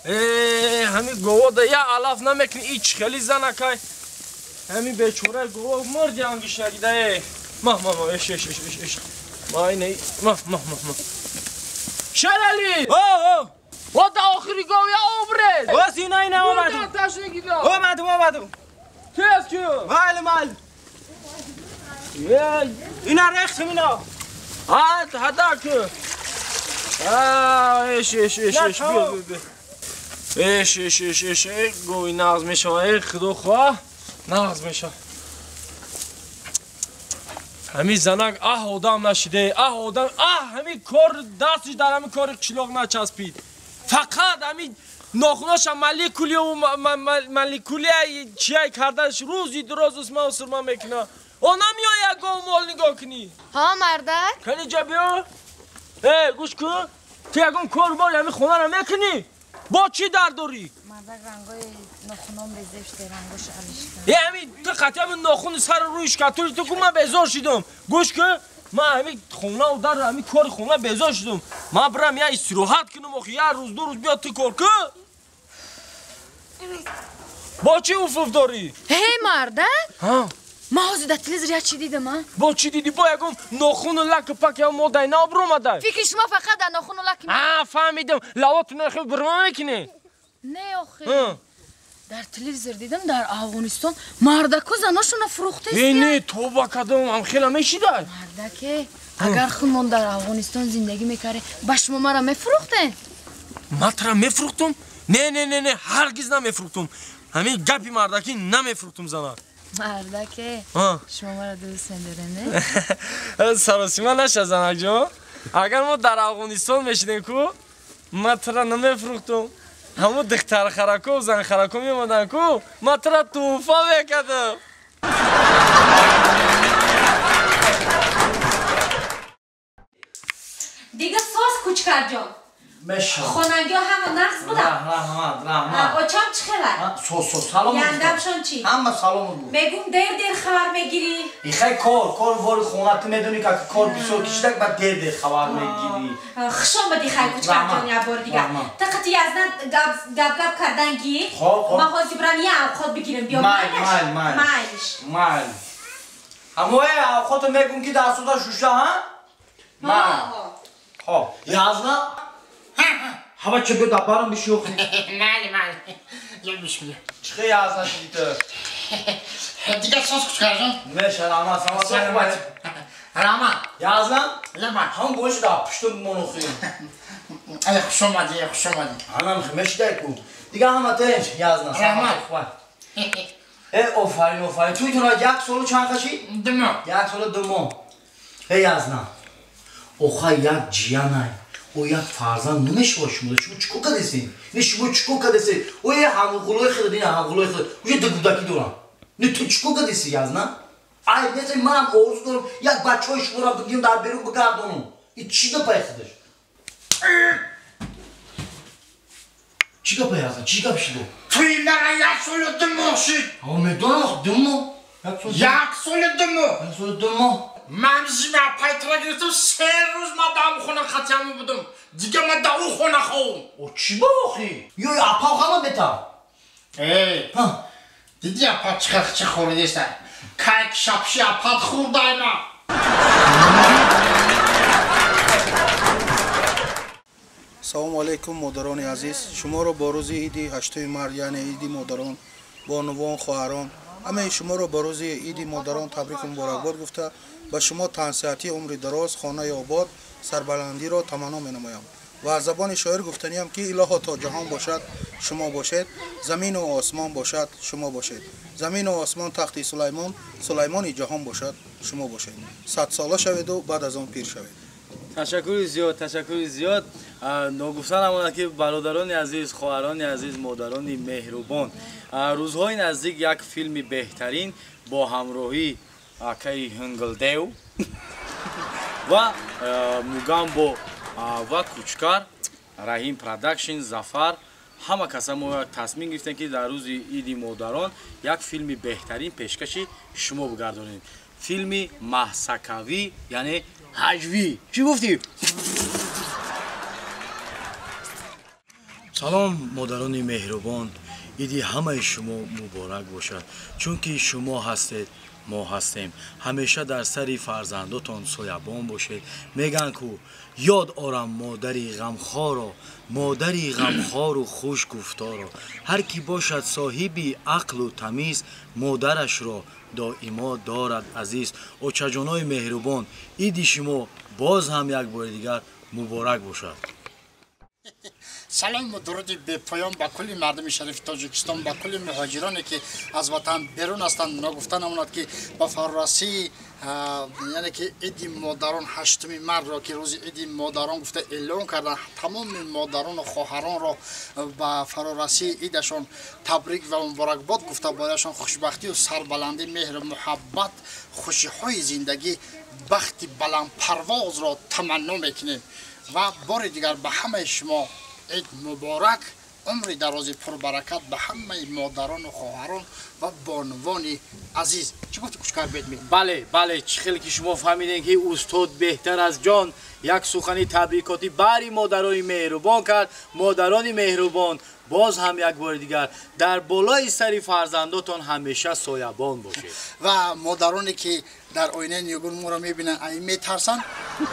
همین گوه ده یا علاف نمیکنی ایچ خیلی زنکای همین بیچوره گوه مردی انگیش نگیده ماه اش ما اینه ماه شلالی و دا آخری گوه یا عمره واس اینه اومدم کی از کیو؟ مال اینا رختم اینا هدا که اش گوی نغز میشه خدا خواه نغز میشه همین زنک آدم نشده آدم همین کار دستش در همین کار چلاق نچسبید فقط همین ناخوناش ملیکولی و ملیکولی چیه کردنش روزی دراز اسمه سرما میکنه او نمیای یک گام مال نگاه کنی ها مردک کنی جا بیا گوش کن تو یکم کار بار همین خونه رو میکنی با چی در داری؟ مردک رنگای ناخونام بزشته رنگاش علیشکن همین تو خطی همین ناخون سر رویش کتوری تو که من بیزار شدم گوش کن من همین خونه و در همین کار خونه بیزار شدم من برم یه استراحت کنم و یه روز دو روز بیاد تو کار کن با چی اوفوف داری؟ مردک ها ما حاضر در تلویزیون چی دیدم ها؟ با چی دیدی با یکم ناخون و لک پک یا مادای نابرو اومده فکر شما فقط در ناخون و لک فهمیدم لواتون رو خیلی برما میکنه نه آخه در تلویزیون دیدم در افغانستان مردک و زناشون فروخته نه توبه کردم هم خیلی میشیده مردک اگر خودمون در افغانستان زندگی میکردیم به شما مرا میفروختن ما ترا میفروختم نه هرگز نمیفروختم همین گپی مردکی نمیفروختم زنا مردک شما مرا دوست نداره نه سراسیما نشه زنک جان اگر ما در افغانستان میشیدیم کو ما ترا نمیفروختم همون دختر خرکو و زن خرکو میموندن کو ما ترا توفا میکردم دیگه ساز کوچکر جان مشا خوننگی ها همه نقص بودن رحمت آچام چه خبر؟ سلام یندمشون چی؟ همه سلام بود میگم دیر خبر میگیری؟ خیلی کار باری خونت میدونی که کار بسیار کشیده بعد دیر خبر میگیری خشم بدی خیلی کوچکر جان یه بار دیگه تقتی از نه گب کردن گی ما خواستی برم یه اوقات بگیرم بیا مایل همه اوقات میگم که دستودا شوشه ها؟ خب یازنا هوا چه بیاد برام بشوخی یه بیشمیه چه یازنا شدی تو؟ دیگه ساز کوچکر جان میشه راما سما تو خوبت راما یازنا لما هم گوش دا پشتون منوخی خوش اومدی هم میشه کو دیگه همه تنج یازنا سما تو خوبت آفرین توی تو را یک سالو چند خشی؟ دمو یک سالو دمو یازنا اوخا یک جیانای او یک فرزند نمیشه شما شما چیکو کردیسی؟ نه شما چیکو کردیسی؟ او یه همغلوی خود دیگه همغلوی خود او یه دگودکی دارم نه تو چیکو کردیسی یازنا؟ ای مثل منم آرزو دارم یک بچه‌های شما را بگیرم در بیرون بگردونم این چی گپه خودش؟ چی گپه یازنا؟ چی گپ شده؟ توی مرا یک سال دمو شد میدونم دمو یک سال دمو من زیمه پایترا گرفتم 3 روز ما دام خونه خطیامو بودم دیگه من دا اون خونه خوام او چی با آخی؟ یو اپا خواهم بتا دیدی اپا چه خوردیسته که شبشی اپا خورده اینا سلام علیکم مادران عزیز شما را با روز عید 8 مارس یعنی عید مادران بانوان خواهران همه شما را با روز عید مادران تبریک و مبارکباد گفته به شما تنصیحاتی عمر دراز خانه آباد سربلندی را تمنا می‌نمایم و از زبان شاعر گفتنیم که الها تا جهان باشد شما باشید زمین و آسمان باشد شما باشید زمین و آسمان تخت سلیمان سلیمان جهان باشد شما باشید 100 ساله شوید و بعد از آن پیر شوید تشکر زیاد نگفتن همونه که برادران عزیز خواهران عزیز مادران مهربان روزهای نزدیک یک فیلم بهترین با همراهی آقای هنگلدیو و موگامبو و کوچکر رحیم پروداکشن زفر همه کسا ما تصمیم گرفتن که در روز عید مادران یک فیلم بهترین پیشکشی شما بگردونیم فیلم محسکوی یعنی هجوی چی گفتی؟ салом модарони меҳрубон, иди ҳамаи шумо муборак бошад, чунки шумо ҳастед, мо ҳастем. ҳамеша дар сари фарзандотон соябон бошед. мегӯянд ку ёд орам модари ғамхору хушгуфторо. ҳар ки бошад соҳиби ақлу тамиз, модарашро доимо дорад азиз. очаҷонои меҳрубон, иди шумо боз ҳам як бори дигар муборак бошад. салом ва дуруди бепоён ба кулли мардуми шарифи тоҷикистон, ба кулли муҳоҷироне ки аз ватан берун ҳастанд. ногуфта намонад ки ба фарорасии яъне ки иди модарон 8 мартро ки рӯзи иди модарон гуфта эълон карданд, тамоми модарону хоҳаронро ба фарорасии идашон табрик ва муборакбод гуфта бояшон хушбахтию сарбаландӣ, меҳру муҳаббат, хушиҳои зиндагӣ, бахти баландпарвозро таманно мекунем. ва бори дигар ба ҳамаи шумо عید مبارک، عمر درازی پربرکت به همه مادران و خواهران و بانوان عزیز. چی گفتی کوچکار بیت می؟ بله چه خیلی که شما فهمیدین که استاد بهتر از جان یک سخنی تبریکاتی بری مادرای مهربان کرد. مادران مهربان باز هم یک بار دیگر در بالای سر فرزنداتون همیشه سایبان باشید. و مادرانی که در آینه نیگون ما را میبینن این میترسن،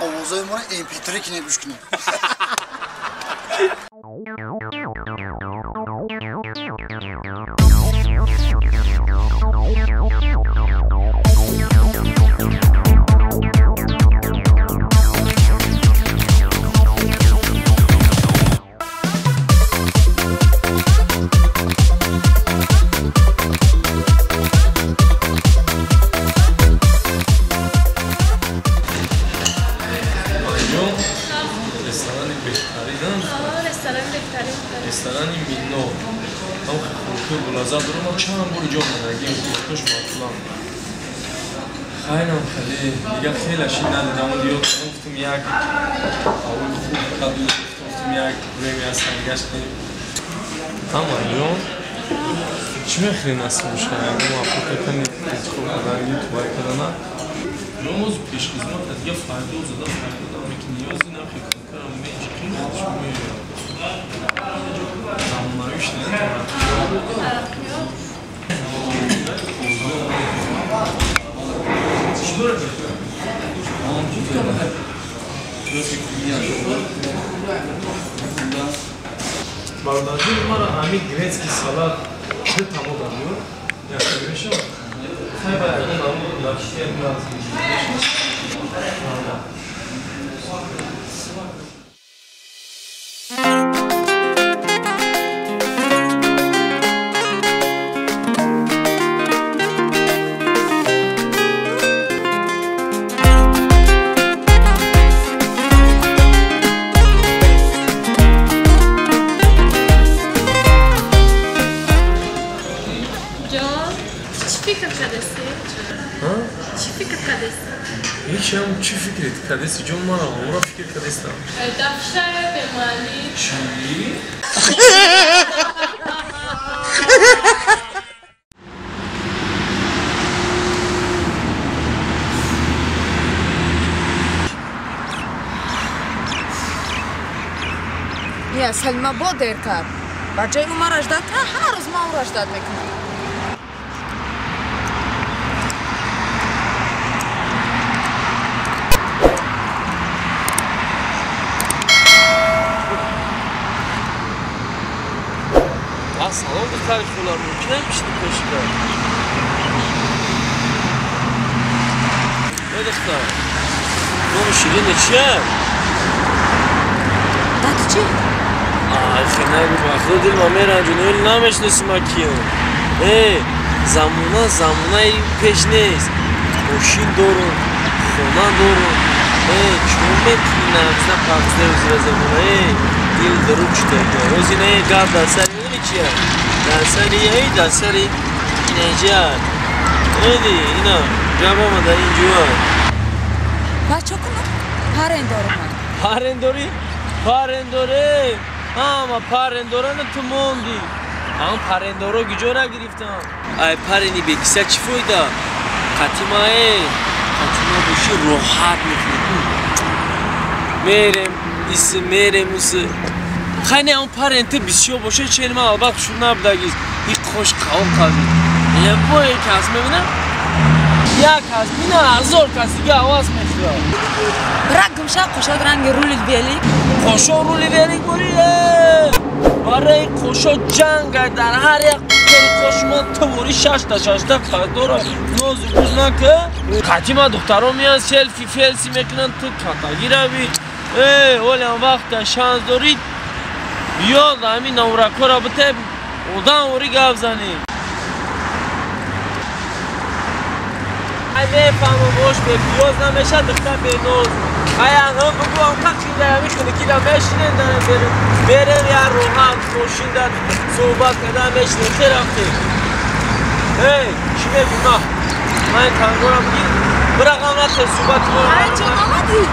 آوازهای ما را MP3 کنید گوش کنید. رستورانی مینو هم خورده بلازا برو ما چند باری جا منگیم خوش مطلع خیلی خیلی دیگه خیلی اشین ندیدم و دیگه گفتم یک اول خوب قبل گفتم یک برمی از سنگش کنیم اما جون چی میخوری نصف بشه اما افراد کنی خوب کنی تو باید کنه روز پیش خدمت دیگه فردا زده فردا دارم که نیازی نخی کنم میشه خیلی خودشون میگه Zamanları işte ne kadar? Şurada. Bağdadi numara Hamid Gretski salat ne tamam oluyor? Ya böyle şey var. Hayır bayağı da namlu da şey lazım. هیچم چی فکرت کردی جون ما را اورا فکر کردیستم دفتر بمانی چی یا سلمى با دیر کرد بچه او ما رجداد تا هر روز ما او رجداد میکنم salon dışarı şular mümkün miymiş bu peşinde? Ne dışta? Ne olmuş şirin içe? Tatçı? Ay xine bir baklı değil mi? Merancın öyle nameş nesim akiyim. Zamuna peş neyiz? Oşin doğru, xona doğru. Çömet namizde pakizde özüre zamuna. Dil dırık çıtaydı. Özüne gab dersen چیه؟ دستری اینجا ایدی اینا جواب آمده اینجا بچه کنم پرنداره من پرنداره اما پرنداره تو موندی اما پرنداره گیجا نگرفتم ای پرینی بکیسه چی فایده؟ قطیمه باشی راحت میکنی میرم موسه خیلی اون پرنته بسیار باشه چلمه البته شون نبودگیز یک خوش قوم کردید یه بایی کس میبینم یک کس بینه هزار کس دیگه آواز میخواه برای گمشه قشاد رنگ رولی بیلی قشا رولی بیلی بوریه برای قشا جنگ در هر یک قش ما توری ششتا قدر نوز روز نکه قدیما دخترها میان سلفی فلسی میکنن تو کتاگی روی ولی اون وقت شانس دارید بیاد همین نورکو را بته اودان اوری گفت زنی میفهمم باش به بیاز نمیشه دختر به نوز هم بگو هم ققی در میخونه که در میشینه برن یا روحان خوشین در صحبت کردن میشینه خیلی رفته چی بگو ما من تنگورم بگیر برقم نتر صحبت کنم چون آمدی